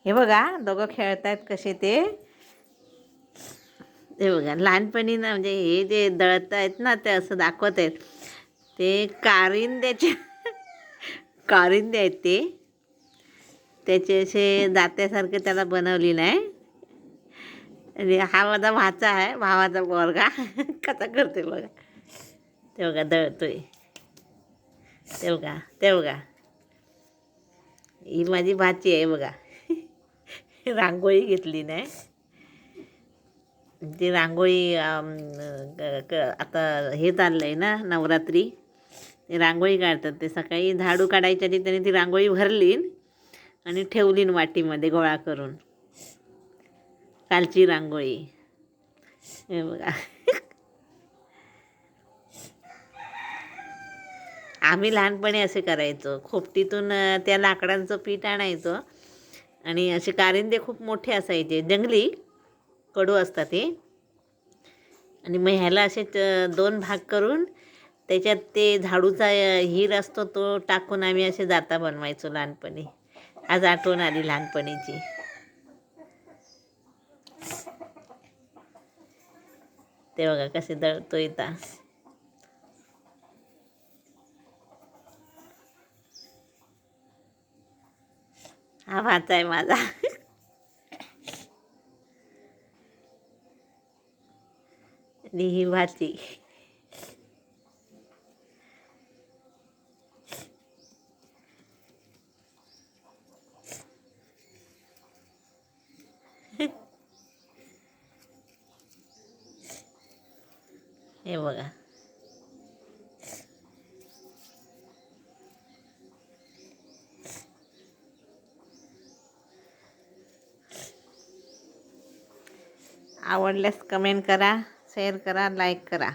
हे बघा दोघं खेळतायत कसे ते. हे बघा लहानपणी ना म्हणजे हे जे दळत आहेत ना ते असं दाखवत आहेत ते कारिंद्याचे कारिंदे आहेत ते. त्याचे असे दात्यासारखे त्याला बनवलेलं आहे. आणि हा माझा भाचा आहे, भावाचा पोरगा कसा करते बघा. ते बघा दळतोय. ते बघा ते बघा, ही माझी भाची आहे बघा. रांगोळी घेतली नाही ती रांगोळी आता हे चाललं आहे ना नवरात्री, ते रांगोळी काढतात. ते सकाळी झाडू काढायच्या आधी त्याने ती रांगोळी भरली आणि ठेवली वाटीमध्ये गोळा करून. कालची रांगोळी हे बघा. आम्ही लहानपणी असे करायचो. खोपटीतून त्या लाकडांचं पीठ आणायचं आणि असे कारिंदे खूप मोठे असायचे, जंगली कडू असतात हे. आणि मग ह्याला असे 2 भाग करून त्याच्यात ते झाडूचा हिर असतो तो टाकून आम्ही असे जाता बनवायचो लहानपणी. आज आठवण आली लहानपणीची. ते बघा कसे दळतो इथं. हा भाचा आहे माझा. आणि ही भाची. हे बघा आवडल्यास कमेंट करा, शेअर करा, लाईक करा.